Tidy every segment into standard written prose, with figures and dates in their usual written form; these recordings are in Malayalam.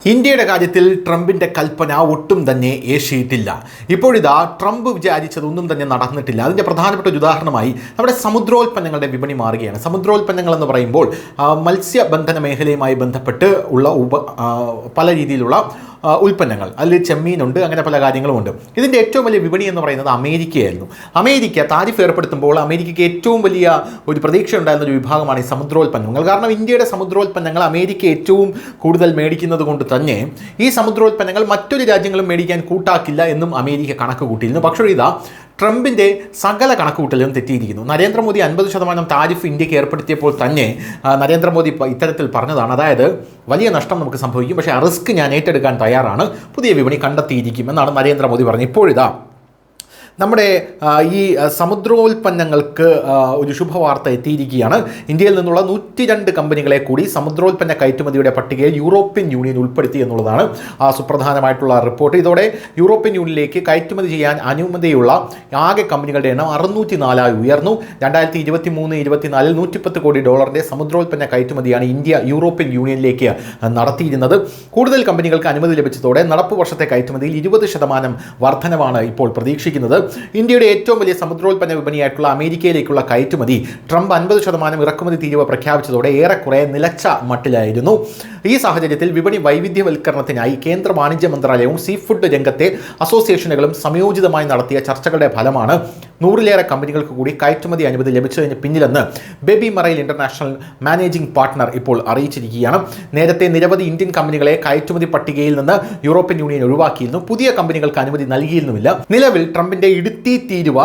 ഇന്ത്യയുടെ കാര്യത്തിൽ ട്രംപിന്റെ കൽപ്പന ഒട്ടും തന്നെ ഏശിയിട്ടില്ല. ഇപ്പോഴിതാ ട്രംപ് വിചാരിച്ചതൊന്നും തന്നെ നടന്നിട്ടില്ല. അതിൻ്റെ പ്രധാനപ്പെട്ട ഒരു ഉദാഹരണമായി നമ്മുടെ സമുദ്രോൽപ്പന്നങ്ങളുടെ വിപണി മാറുകയാണ്. സമുദ്രോൽപ്പന്നങ്ങൾ എന്ന് പറയുമ്പോൾ മത്സ്യബന്ധന മേഖലയുമായി ബന്ധപ്പെട്ട് ഉള്ള പല രീതിയിലുള്ള ഉൽപ്പന്നങ്ങൾ, അതിൽ ചെമ്മീനുണ്ട്, അങ്ങനെ പല കാര്യങ്ങളുമുണ്ട്. ഇതിൻ്റെ ഏറ്റവും വലിയ വിപണി എന്ന് പറയുന്നത് അമേരിക്കയായിരുന്നു. അമേരിക്ക താരിഫ് ഏർപ്പെടുത്തുമ്പോൾ അമേരിക്കയ്ക്ക് ഏറ്റവും വലിയ ഒരു പ്രതീക്ഷ ഉണ്ടായിരുന്ന ഒരു വിഭാഗമാണ് ഈ സമുദ്രോൽപ്പന്നങ്ങൾ. കാരണം ഇന്ത്യയുടെ സമുദ്രോൽപ്പന്നങ്ങൾ അമേരിക്ക ഏറ്റവും കൂടുതൽ മേടിക്കുന്നത് കൊണ്ട് തന്നെ ഈ സമുദ്രോൽപ്പന്നങ്ങൾ മറ്റൊരു രാജ്യങ്ങളും മേടിക്കാൻ കൂട്ടാക്കില്ല എന്നും അമേരിക്ക കണക്ക് കൂട്ടിയിരുന്നു. പക്ഷേ ഇതാ ട്രംപിൻ്റെ സകല കണക്കുകൂട്ടലും തെറ്റിയിരിക്കുന്നു. നരേന്ദ്രമോദി 50% താരിഫ് ഇന്ത്യക്ക് ഏർപ്പെടുത്തിയപ്പോൾ തന്നെ നരേന്ദ്രമോദി ഇത്തരത്തിൽ പറഞ്ഞതാണ്, അതായത് വലിയ നഷ്ടം നമുക്ക് സംഭവിക്കും, പക്ഷേ ആ റിസ്ക് ഞാൻ ഏറ്റെടുക്കാൻ തയ്യാറാണ്, പുതിയ വിപണി കണ്ടെത്തിയിരിക്കും എന്നാണ് നരേന്ദ്രമോദി പറഞ്ഞത്. ഇപ്പോഴിതാ നമ്മുടെ ഈ സമുദ്രോൽപ്പന്നങ്ങൾക്ക് ഒരു ശുഭവാർത്ത എത്തിയിരിക്കുകയാണ്. ഇന്ത്യയിൽ നിന്നുള്ള 102 കമ്പനികളെ കൂടി സമുദ്രോൽപ്പന്ന കയറ്റുമതിയുടെ പട്ടികയിൽ യൂറോപ്യൻ യൂണിയൻ ഉൾപ്പെടുത്തി എന്നുള്ളതാണ് സുപ്രധാനമായിട്ടുള്ള റിപ്പോർട്ട്. ഇതോടെ യൂറോപ്യൻ യൂണിയനിലേക്ക് കയറ്റുമതി ചെയ്യാൻ അനുമതിയുള്ള ആകെ കമ്പനികളുടെ എണ്ണം 604 ഉയർന്നു. 2023-24 $110 കോടി സമുദ്രോൽപ്പന്ന കയറ്റുമതിയാണ് ഇന്ത്യ യൂറോപ്യൻ യൂണിയനിലേക്ക് നടത്തിയിരുന്നത്. കൂടുതൽ കമ്പനികൾക്ക് അനുമതി ലഭിച്ചതോടെ നടപ്പ് വർഷത്തെ കയറ്റുമതിയിൽ 20% വർധനവാണ് ഇപ്പോൾ പ്രതീക്ഷിക്കുന്നത്. ഇന്ത്യയുടെ ഏറ്റവും വലിയ സമുദ്രോൽപ്പന്ന വിപണിയായിട്ടുള്ള അമേരിക്കയിലേക്കുള്ള കയറ്റുമതി ട്രംപ് 50% ഇറക്കുമതി തീരുവ പ്രഖ്യാപിച്ചതോടെ ഏറെക്കുറെ നിലച്ച മട്ടിലായിരുന്നു. ഈ സാഹചര്യത്തിൽ വിപണി വൈവിധ്യവൽക്കരണത്തിനായി കേന്ദ്ര വാണിജ്യ മന്ത്രാലയവും സീ ഫുഡ് രംഗത്തെ അസോസിയേഷനുകളും സംയോജിതമായി നടത്തിയ ചർച്ചകളുടെ ഫലമാണ് 100ലേറെ കമ്പനികൾക്ക് കൂടി കയറ്റുമതി അനുമതി ലഭിച്ചതിന് പിന്നിലെന്ന് ബേബി മറൈൽ ഇന്റർനാഷണൽ മാനേജിംഗ് പാർട്ട്ണർ ഇപ്പോൾ അറിയിച്ചിരിക്കുകയാണ്. നേരത്തെ നിരവധി ഇന്ത്യൻ കമ്പനികളെ കയറ്റുമതി പട്ടികയിൽ നിന്ന് യൂറോപ്യൻ യൂണിയൻ ഒഴിവാക്കിയിരുന്നു. പുതിയ കമ്പനികൾക്ക് അനുമതി നൽകിയിരുന്നുമില്ല. നിലവിൽ ട്രംപിന്റെ ഇടുത്തി തീരുവ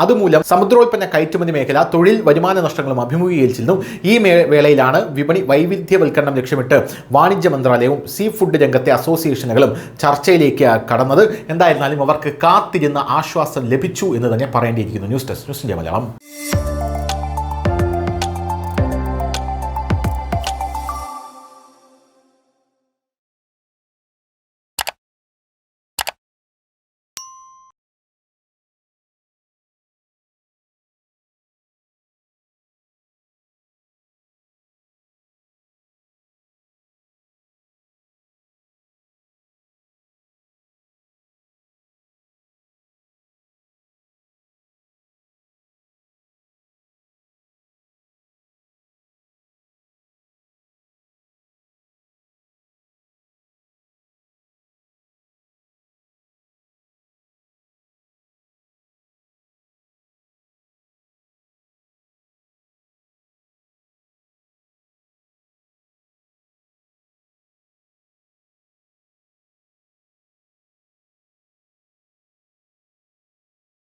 അതുമൂലം സമുദ്രോൽപ്പന്ന കയറ്റുമതി മേഖല തൊഴിൽ വരുമാന നഷ്ടങ്ങളും അഭിമുഖീകരിച്ചിരുന്നു. ഈ വേളയിലാണ് വിപണി വൈവിധ്യവൽക്കരണം ലക്ഷ്യമിട്ട് വാണിജ്യ മന്ത്രാലയവും സീ ഫുഡ് രംഗത്തെ അസോസിയേഷനുകളും ചർച്ചയിലേക്ക് കടന്നത്. എന്തായിരുന്നാലും അവർക്ക് കാത്തിരുന്ന ആശ്വാസം ലഭിച്ചു എന്ന് തന്നെ പറയേണ്ടിയിരിക്കുന്നു. News desk, news India Malayalam.